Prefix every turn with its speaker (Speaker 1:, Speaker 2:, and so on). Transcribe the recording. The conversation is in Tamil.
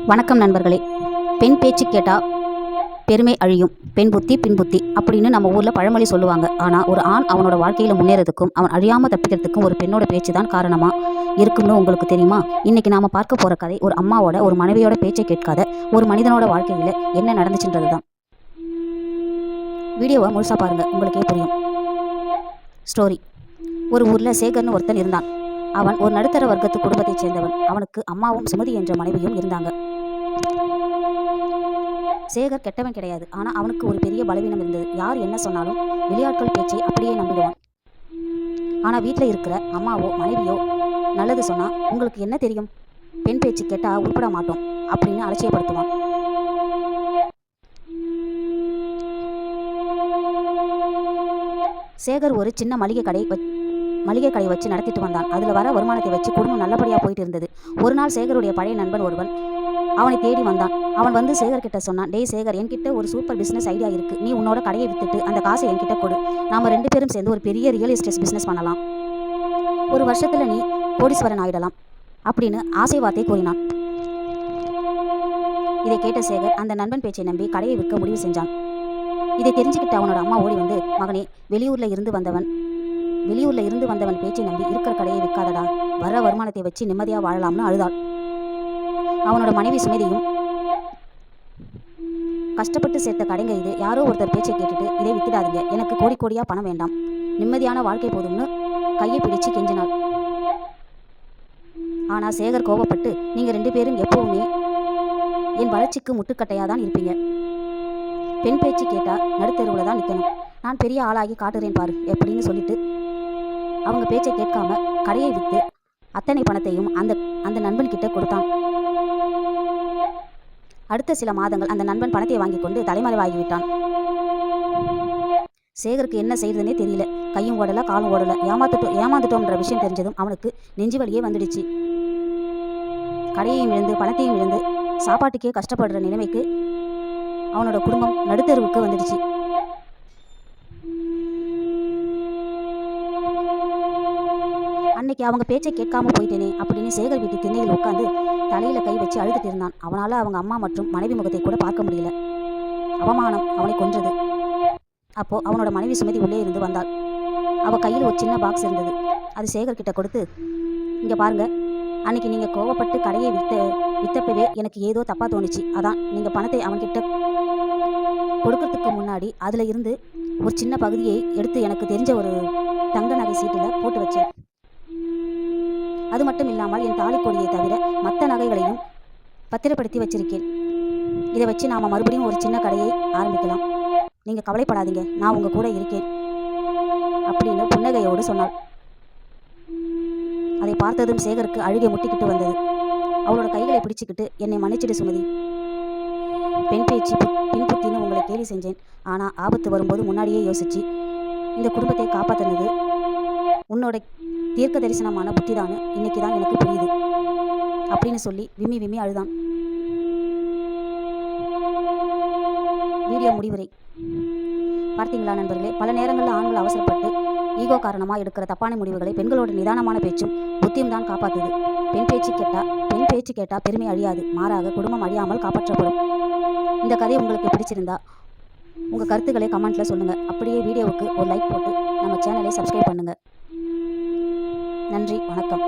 Speaker 1: வணக்கம் நண்பர்களே. பெண் பேச்சு கேட்டால் பெருமை அழியும், பெண் புத்தி பின் புத்தி அப்படின்னு நம்ம ஊரில் பழமொழி சொல்லுவாங்க. ஆனால் ஒரு ஆண் அவனோட வாழ்க்கையில் முன்னேறதுக்கும் அவன் அழியாமல் தப்பிக்கிறதுக்கும் ஒரு பெண்ணோட பேச்சு தான் காரணமாக இருக்கும்னு உங்களுக்கு தெரியுமா? இன்றைக்கி நாம் பார்க்க போகிற கதை ஒரு அம்மாவோட ஒரு மனைவியோட பேச்சை கேட்காத ஒரு மனிதனோட வாழ்க்கையில் என்ன நடந்துச்சுன்றது தான். வீடியோவை முழுசாக பாருங்கள், உங்களுக்கே புரியும். ஸ்டோரி. ஒரு ஊரில் சேகர்னு ஒருத்தன் இருந்தான். அவன் ஒரு நடுத்தர வர்க்கத்து குடும்பத்தைச் சேர்ந்தவன். அவனுக்கு அம்மாவும் சுமதி என்ற மனைவியும் இருந்தாங்க. சேகர் கெட்டவன் கிடையாது. ஆனால் அவனுக்கு ஒரு பெரிய பலவீனம் இருந்தது. யார் என்ன சொன்னாலும் வெளியாட்கள் பேச்சை அப்படியே நம்பிடுவான். ஆனால் வீட்டில் இருக்கிற அம்மாவோ மனைவியோ நல்லது சொன்னால் உங்களுக்கு என்ன தெரியும், பெண் பேச்சு கேட்டால் உருப்பட மாட்டோம் அப்படின்னு அலட்சியப்படுத்துவான். சேகர் ஒரு சின்ன மளிகை கடை வச்சு நடத்திட்டு வந்தான். அதில் வர வருமானத்தை வச்சு குடும்பம் நல்லபடியாக போயிட்டு இருந்தது. ஒரு நாள் சேகருடைய பழைய நண்பன் ஒருவன் அவனை தேடி வந்தான். அவன் வந்து சேகர் கிட்ட சொன்னான், டேய் சேகர், என்கிட்ட ஒரு சூப்பர் பிஸ்னஸ் ஐடியா இருக்குது. நீ உன்னோட கடையை வித்துட்டு அந்த காசை என்கிட்ட கொடு. நாம் 2 பேரும் சேர்ந்து ஒரு பெரிய ரியல் எஸ்டேட் பிஸ்னஸ் பண்ணலாம். ஒரு வருஷத்தில் நீ கோடீஸ்வரன் ஆயிடலாம் அப்படின்னு ஆசை வார்த்தை கூறினான். இதை கேட்ட சேகர் அந்த நண்பன் பேச்சை நம்பி கடையை விற்க முடிவு செஞ்சான். இதை தெரிஞ்சுக்கிட்ட அவனோட அம்மா ஓடி வந்து, மகனே, வெளியூரில் இருந்து வந்தவன் பேச்சை நம்பி இருக்கிற கடையை விற்காதடா, வர வருமானத்தை வச்சு நிம்மதியாக வாழலாம்னு அழுதாள். அவனோட மனைவி சுமதியும், கஷ்டப்பட்டு சேர்த்த கடைங்க இது, யாரோ ஒருத்தர் பேச்சை கேட்டுட்டு இதை வித்துடாதீங்க, எனக்கு கோடி கோடியாக பணம் வேண்டாம், நிம்மதியான வாழ்க்கை போதும்னு கையை பிடிச்சு கெஞ்சினாள். ஆனால் சேகர் கோபப்பட்டு, நீங்கள் 2 பேரும் எப்பவுமே என் வளர்ச்சிக்கு முட்டுக்கட்டையாக தான் இருப்பீங்க. பெண் பேச்சு கேட்டால் நடுத்தெருவில் தான் நிற்கணும், நான் பெரிய ஆளாகி காட்டுறேன் பாரு எப்படின்னு சொல்லிட்டு அவங்க பேச்சை கேட்காம கடையை விற்று அத்தனை பணத்தையும் அந்த நண்பன் கிட்ட கொடுத்தான். அடுத்த சில மாதங்கள் அந்த நண்பன் பணத்தை வாங்கி கொண்டு தலைமறைவாகிவிட்டான். சேகருக்கு என்ன செய்யறதுன்னே தெரியல. கையும் ஓடல, காலும் ஓடல. ஏமாந்துட்டோம்ன்ற விஷயம் தெரிஞ்சதும் அவனுக்கு நெஞ்சு வலியே வந்துடுச்சு. கடையையும் இழந்து பணத்தையும் இழந்து சாப்பாட்டுக்கே கஷ்டப்படுற நிலைமைக்கு அவனோட குடும்பம் நடுத்தெருவுக்கு வந்துடுச்சு. அன்னைக்கு அவங்க பேச்சை கேட்காம போயிட்டேனே அப்படின்னு சேகர் வீட்டு திண்ணையில் உட்காந்து தலையில கை வச்சு அழுதுட்டு இருந்தான். அவனால அவங்க அம்மா மற்றும் மனைவி முகத்தை கூட பார்க்க முடியல. அவமானம் அவனை கொன்றது. அப்போ அவனோட மனைவி சுமதி உள்ளே இருந்து வந்தாள். அவ கையில் ஒரு சின்ன பாக்ஸ் இருந்தது. அது சேகர் கிட்ட கொடுத்து, இங்க பாருங்க, அன்னைக்கு நீங்க கோவப்பட்டு கடையை வித்தப்பவே எனக்கு ஏதோ தப்பா தோணுச்சு. அதான் நீங்க பணத்தை அவன்கிட்ட கொடுக்கறதுக்கு முன்னாடி அதுல இருந்து ஒரு சின்ன பகுதியை எடுத்து எனக்கு தெரிஞ்ச ஒரு தங்க நகை சீட்டுல போட்டு வச்சேன். அது மட்டும் இல்லாமல் என் தாலி கொடியை தவிர மற்ற நகைகளையும் பத்திரப்படுத்தி வச்சிருக்கேன். இதை வச்சு நாம மறுபடியும் ஒரு சின்ன கடையை ஆரம்பிக்கலாம். நீங்க கவலைப்படாதீங்க, நான் உங்க கூட இருக்கேன் அப்படின்னு புன்னகையோடு சொன்னாள். அதை பார்த்ததும் சேகருக்கு அழுகை முட்டிக்கிட்டு வந்தது. அவளோட கைகளை பிடிச்சிக்கிட்டு, என்னை மன்னிச்சிடு சுமதி, பெண் பேச்சு பின் புத்தின்னு உங்களை கேலி செஞ்சேன். ஆனால் ஆபத்து வரும்போது முன்னாடியே யோசிச்சு இந்த குடும்பத்தை காப்பாற்றினது உன்னோட தீர்க்க தரிசனமான புத்திதான்னு இன்னைக்கு தான் எனக்கு புரியுது அப்படின்னு சொல்லி விம்மி விம்மி அழுதான். வீடியோ முடிவுரை. பார்த்தீங்களா நண்பர்களே, பல நேரங்களில் ஆண்கள் அவசரப்பட்டு ஈகோ காரணமாக எடுக்கிற தப்பான முடிவுகளை பெண்களோட நிதானமான பேச்சும் புத்தியும் தான் காப்பாற்றுது. பெண் பேச்சு கேட்டா பெருமை அழியாது, மாறாக குடும்பம் அழியாமல் காப்பாற்றப்படும். இந்த கதை உங்களுக்கு பிடிச்சிருந்தா உங்கள் கருத்துக்களை கமெண்ட்டில் சொல்லுங்கள். அப்படியே வீடியோவுக்கு ஒரு லைக் போட்டு நம்ம சேனலை சப்ஸ்கிரைப் பண்ணுங்கள். நன்றி, வணக்கம்.